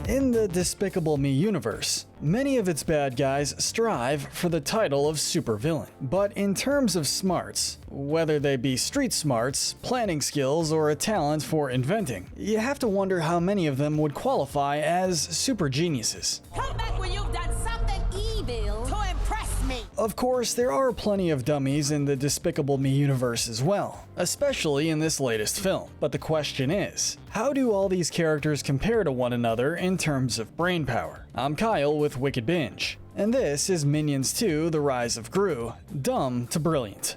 In the Despicable Me universe, many of its bad guys strive for the title of supervillain. But in terms of smarts, whether they be street smarts, planning skills, or a talent for inventing, you have to wonder how many of them would qualify as super geniuses. Come back when you've done something evil to impress me. Of course, there are plenty of dummies in the Despicable Me universe as well, especially in this latest film. But the question is, how do all these characters compare to one another in terms of brain power? I'm Kyle with Wicked Binge, and this is Minions 2: The Rise of GRU, Dumb to Brilliant.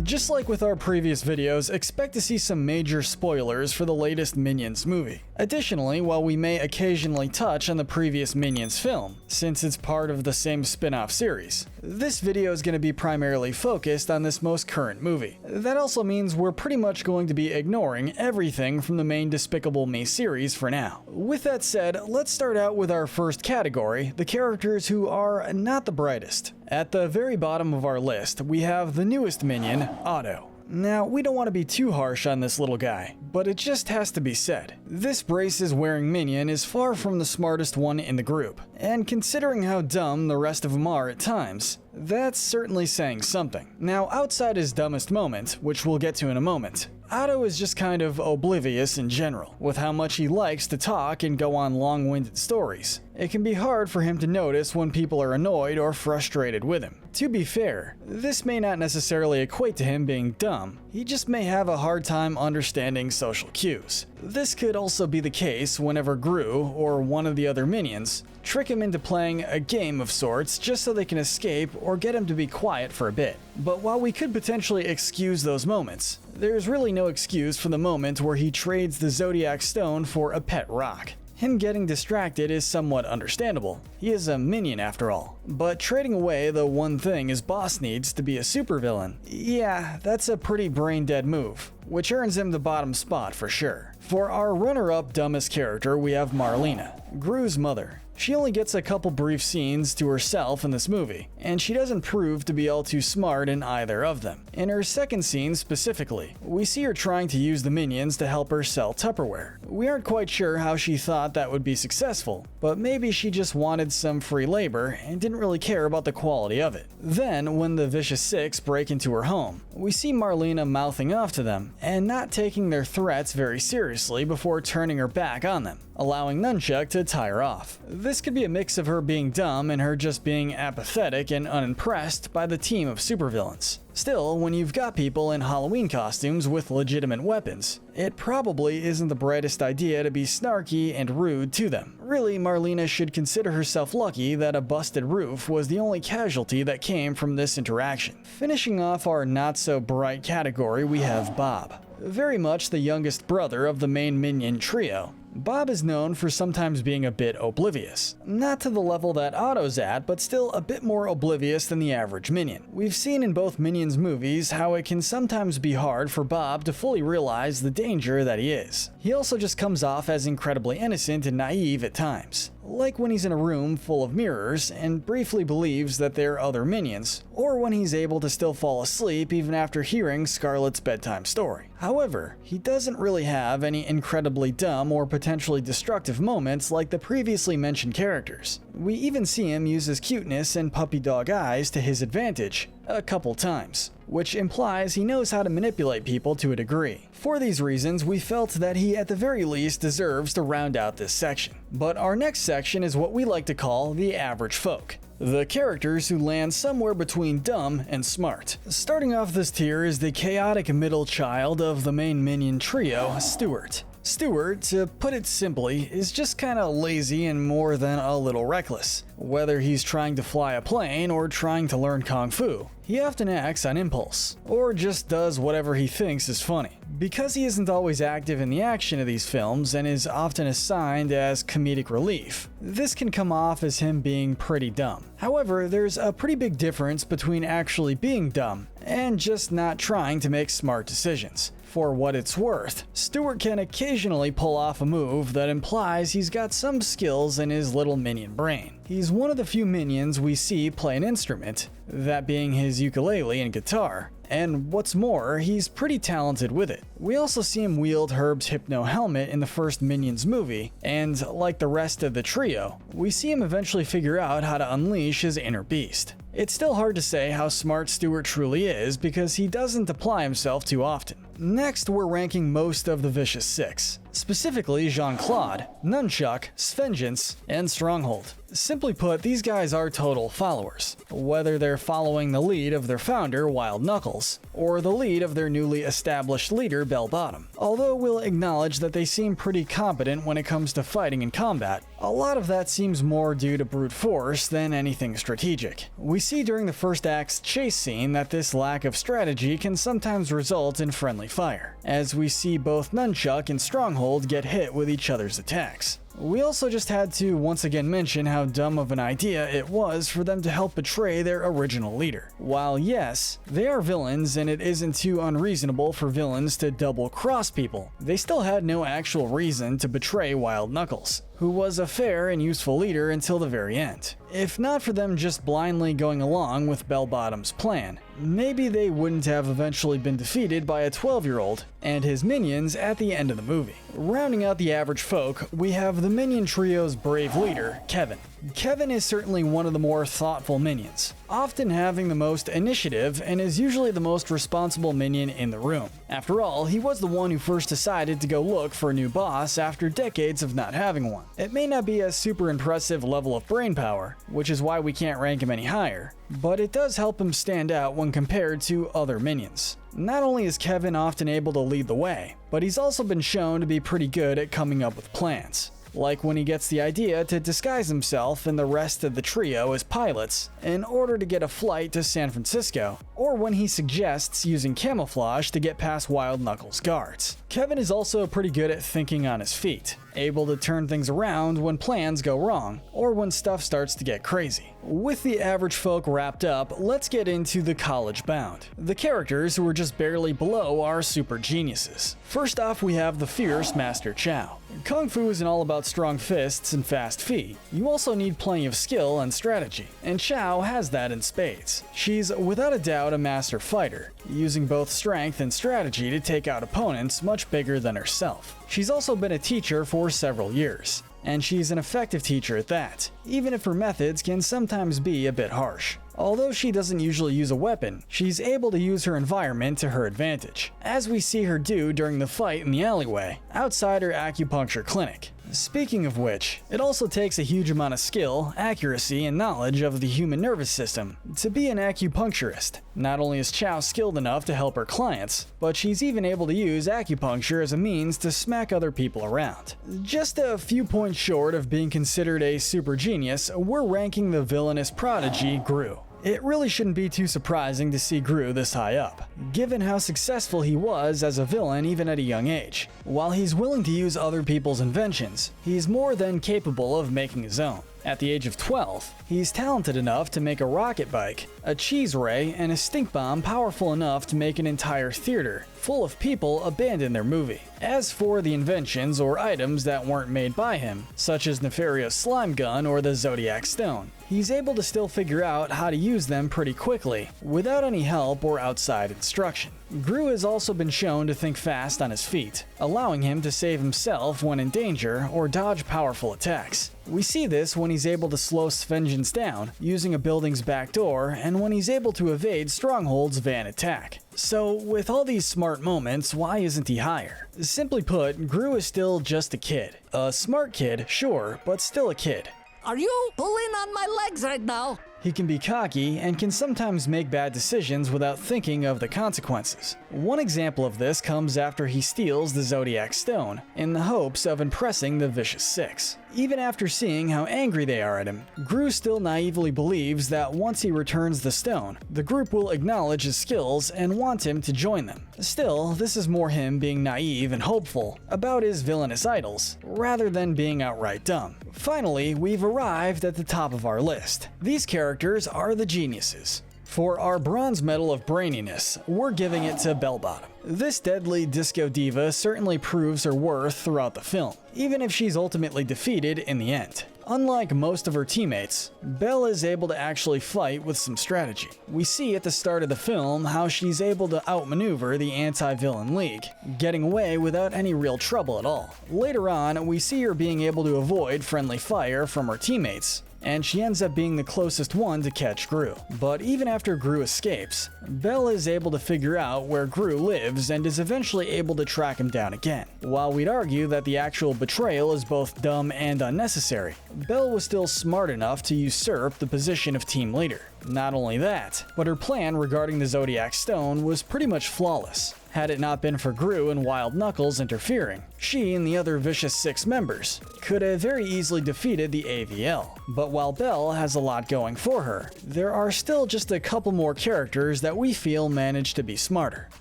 Just like with our previous videos, expect to see some major spoilers for the latest Minions movie. Additionally, while we may occasionally touch on the previous Minions film, since it's part of the same spin-off series, this video is going to be primarily focused on this most current movie. That also means we're pretty much going to be ignoring everything from the main Despicable Me series for now. With that said, let's start out with our first category, the characters who are not the brightest. At the very bottom of our list, we have the newest minion, Otto. Now, we don't want to be too harsh on this little guy, but it just has to be said. This braces-wearing minion is far from the smartest one in the group, and considering how dumb the rest of them are at times, that's certainly saying something. Now, outside his dumbest moment, which we'll get to in a moment, Otto is just kind of oblivious in general, with how much he likes to talk and go on long-winded stories. It can be hard for him to notice when people are annoyed or frustrated with him. To be fair, this may not necessarily equate to him being dumb, he just may have a hard time understanding social cues. This could also be the case whenever GRU, or one of the other minions, trick him into playing a game of sorts just so they can escape or get him to be quiet for a bit. But while we could potentially excuse those moments, there's really no excuse for the moment where he trades the Zodiac Stone for a pet rock. Him getting distracted is somewhat understandable. He is a minion after all. But trading away the one thing his boss needs to be a supervillain, yeah, that's a pretty brain-dead move, which earns him the bottom spot for sure. For our runner-up dumbest character, we have Marlena, GRU's mother. She only gets a couple brief scenes to herself in this movie, and she doesn't prove to be all too smart in either of them. In her second scene specifically, we see her trying to use the minions to help her sell Tupperware. We aren't quite sure how she thought that would be successful, but maybe she just wanted some free labor and didn't really care about the quality of it. Then, when the Vicious Six break into her home, we see Marlena mouthing off to them and not taking their threats very seriously before turning her back on them, allowing Nunchuck to tie her off. This could be a mix of her being dumb and her just being apathetic and unimpressed by the team of supervillains. Still, when you've got people in Halloween costumes with legitimate weapons, it probably isn't the brightest idea to be snarky and rude to them. Really, Marlena should consider herself lucky that a busted roof was the only casualty that came from this interaction. Finishing off our not-so-bright category, we have Bob. Very much the youngest brother of the main minion trio, Bob is known for sometimes being a bit oblivious. Not to the level that Otto's at, but still a bit more oblivious than the average minion. We've seen in both Minions movies how it can sometimes be hard for Bob to fully realize the danger that he is. He also just comes off as incredibly innocent and naive at times, like when he's in a room full of mirrors and briefly believes that they're other minions, or when he's able to still fall asleep even after hearing Scarlet's bedtime story. However, he doesn't really have any incredibly dumb or potentially destructive moments like the previously mentioned characters. We even see him use his cuteness and puppy dog eyes to his advantage a couple times, which implies he knows how to manipulate people to a degree. For these reasons, we felt that he at the very least deserves to round out this section. But our next section is what we like to call the average folk. The characters who land somewhere between dumb and smart. Starting off this tier is the chaotic middle child of the main minion trio, Stuart. Stuart, to put it simply, is just kinda lazy and more than a little reckless. Whether he's trying to fly a plane or trying to learn Kung Fu, he often acts on impulse, or just does whatever he thinks is funny. Because he isn't always active in the action of these films and is often assigned as comedic relief, this can come off as him being pretty dumb. However, there's a pretty big difference between actually being dumb and just not trying to make smart decisions. For what it's worth, Stuart can occasionally pull off a move that implies he's got some skills in his little minion brain. He's one of the few minions we see play an instrument, that being his ukulele and guitar, and what's more, he's pretty talented with it. We also see him wield Herb's Hypno helmet in the first Minions movie, and like the rest of the trio, we see him eventually figure out how to unleash his inner beast. It's still hard to say how smart Stuart truly is because he doesn't apply himself too often. Next, we're ranking most of the Vicious Six, specifically Jean-Claude, Nunchuck, Svengeance, and Stronghold. Simply put, these guys are total followers, whether they're following the lead of their founder, Wild Knuckles, or the lead of their newly established leader, Bell Bottom. Although we'll acknowledge that they seem pretty competent when it comes to fighting and combat, a lot of that seems more due to brute force than anything strategic. We see during the first act's chase scene that this lack of strategy can sometimes result in friendly fire, as we see both Nunchuck and Stronghold get hit with each other's attacks. We also just had to once again mention how dumb of an idea it was for them to help betray their original leader. While yes, they are villains and it isn't too unreasonable for villains to double-cross people, they still had no actual reason to betray Wild Knuckles, who was a fair and useful leader until the very end. If not for them just blindly going along with Bell Bottom's plan, maybe they wouldn't have eventually been defeated by a 12-year-old and his minions at the end of the movie. Rounding out the average folk, we have the Minion Trio's brave leader, Kevin. Kevin is certainly one of the more thoughtful minions, often having the most initiative and is usually the most responsible minion in the room. After all, he was the one who first decided to go look for a new boss after decades of not having one. It may not be a super impressive level of brainpower, which is why we can't rank him any higher, but it does help him stand out when compared to other minions. Not only is Kevin often able to lead the way, but he's also been shown to be pretty good at coming up with plans. Like when he gets the idea to disguise himself and the rest of the trio as pilots in order to get a flight to San Francisco, or when he suggests using camouflage to get past Wild Knuckles' guards. Kevin is also pretty good at thinking on his feet, able to turn things around when plans go wrong, or when stuff starts to get crazy. With the average folk wrapped up, let's get into the college bound. The characters who are just barely below are super geniuses. First off, we have the fierce Master Chow. Kung Fu isn't all about strong fists and fast feet. You also need plenty of skill and strategy, and Chow has that in spades. She's without a doubt a master fighter, using both strength and strategy to take out opponents much bigger than herself. She's also been a teacher for several years, and she's an effective teacher at that, even if her methods can sometimes be a bit harsh. Although she doesn't usually use a weapon, she's able to use her environment to her advantage, as we see her do during the fight in the alleyway outside her acupuncture clinic. Speaking of which, it also takes a huge amount of skill, accuracy, and knowledge of the human nervous system to be an acupuncturist. Not only is Chow skilled enough to help her clients, but she's even able to use acupuncture as a means to smack other people around. Just a few points short of being considered a super genius, we're ranking the villainous prodigy GRU. It really shouldn't be too surprising to see GRU this high up, given how successful he was as a villain even at a young age. While he's willing to use other people's inventions, he's more than capable of making his own. At the age of 12, he's talented enough to make a rocket bike, a cheese ray, and a stink bomb powerful enough to make an entire theater full of people abandon their movie. As for the inventions or items that weren't made by him, such as Nefario's slime gun or the Zodiac Stone, he's able to still figure out how to use them pretty quickly, without any help or outside instruction. GRU has also been shown to think fast on his feet, allowing him to save himself when in danger or dodge powerful attacks. We see this when he's able to slow Svengeance down using a building's back door, and when he's able to evade Stronghold's van attack. So, with all these smart moments, why isn't he higher? Simply put, GRU is still just a kid. A smart kid, sure, but still a kid. Are you pulling on my legs right now? He can be cocky and can sometimes make bad decisions without thinking of the consequences. One example of this comes after he steals the Zodiac Stone in the hopes of impressing the Vicious Six. Even after seeing how angry they are at him, GRU still naively believes that once he returns the stone, the group will acknowledge his skills and want him to join them. Still, this is more him being naive and hopeful about his villainous idols, rather than being outright dumb. Finally, we've arrived at the top of our list. These characters are the geniuses. For our bronze medal of braininess, we're giving it to Bellbottom. This deadly disco diva certainly proves her worth throughout the film, even if she's ultimately defeated in the end. Unlike most of her teammates, Belle is able to actually fight with some strategy. We see at the start of the film how she's able to outmaneuver the anti-villain league, getting away without any real trouble at all. Later on, we see her being able to avoid friendly fire from her teammates, and she ends up being the closest one to catch GRU. But even after GRU escapes, Belle is able to figure out where GRU lives and is eventually able to track him down again. While we'd argue that the actual betrayal is both dumb and unnecessary, Belle was still smart enough to usurp the position of team leader. Not only that, but her plan regarding the Zodiac Stone was pretty much flawless. Had it not been for GRU and Wild Knuckles interfering, she and the other Vicious Six members could have very easily defeated the AVL. But while Belle has a lot going for her, there are still just a couple more characters that we feel managed to be smarter.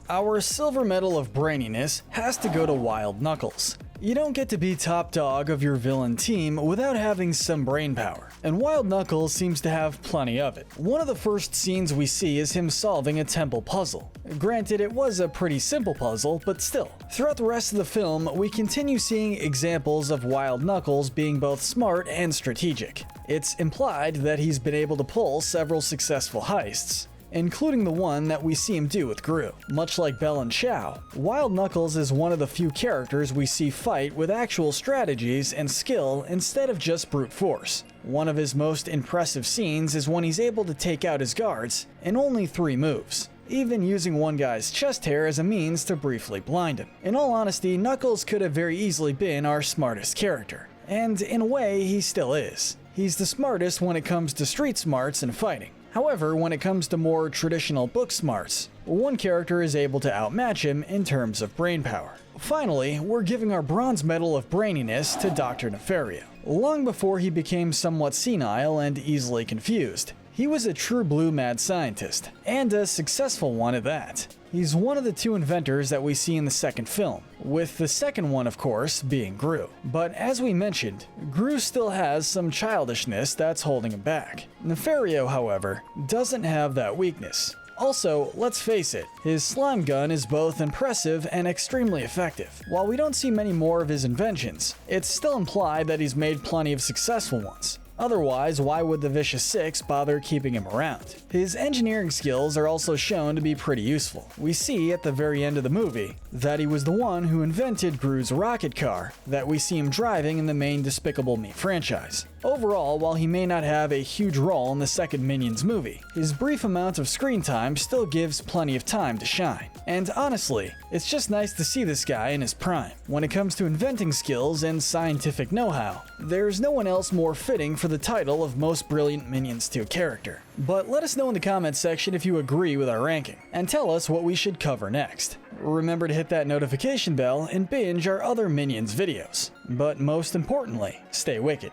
Our silver medal of braininess has to go to Wild Knuckles. You don't get to be top dog of your villain team without having some brain power, and Wild Knuckles seems to have plenty of it. One of the first scenes we see is him solving a temple puzzle. Granted, it was a pretty simple puzzle, but still. Throughout the rest of the film, we continue seeing examples of Wild Knuckles being both smart and strategic. It's implied that he's been able to pull several successful heists, including the one that we see him do with GRU. Much like Belle and Chow, Wild Knuckles is one of the few characters we see fight with actual strategies and skill instead of just brute force. One of his most impressive scenes is when he's able to take out his guards in only 3 moves, even using one guy's chest hair as a means to briefly blind him. In all honesty, Knuckles could have very easily been our smartest character, and in a way he still is. He's the smartest when it comes to street smarts and fighting. However, when it comes to more traditional book smarts, one character is able to outmatch him in terms of brain power. Finally, we're giving our bronze medal of braininess to Dr. Nefario. Long before he became somewhat senile and easily confused, he was a true blue mad scientist, and a successful one at that. He's one of the 2 inventors that we see in the second film, with the second one, of course, being GRU. But as we mentioned, GRU still has some childishness that's holding him back. Nefario, however, doesn't have that weakness. Also, let's face it, his slime gun is both impressive and extremely effective. While we don't see many more of his inventions, it's still implied that he's made plenty of successful ones. Otherwise, why would the Vicious Six bother keeping him around? His engineering skills are also shown to be pretty useful. We see at the very end of the movie that he was the one who invented GRU's rocket car that we see him driving in the main Despicable Me franchise. Overall, while he may not have a huge role in the second Minions movie, his brief amount of screen time still gives plenty of time to shine. And honestly, it's just nice to see this guy in his prime. When it comes to inventing skills and scientific know-how, there's no one else more fitting for the title of Most Brilliant Minions 2 character. But let us know in the comments section if you agree with our ranking, and tell us what we should cover next. Remember to hit that notification bell and binge our other Minions videos. But most importantly, stay wicked.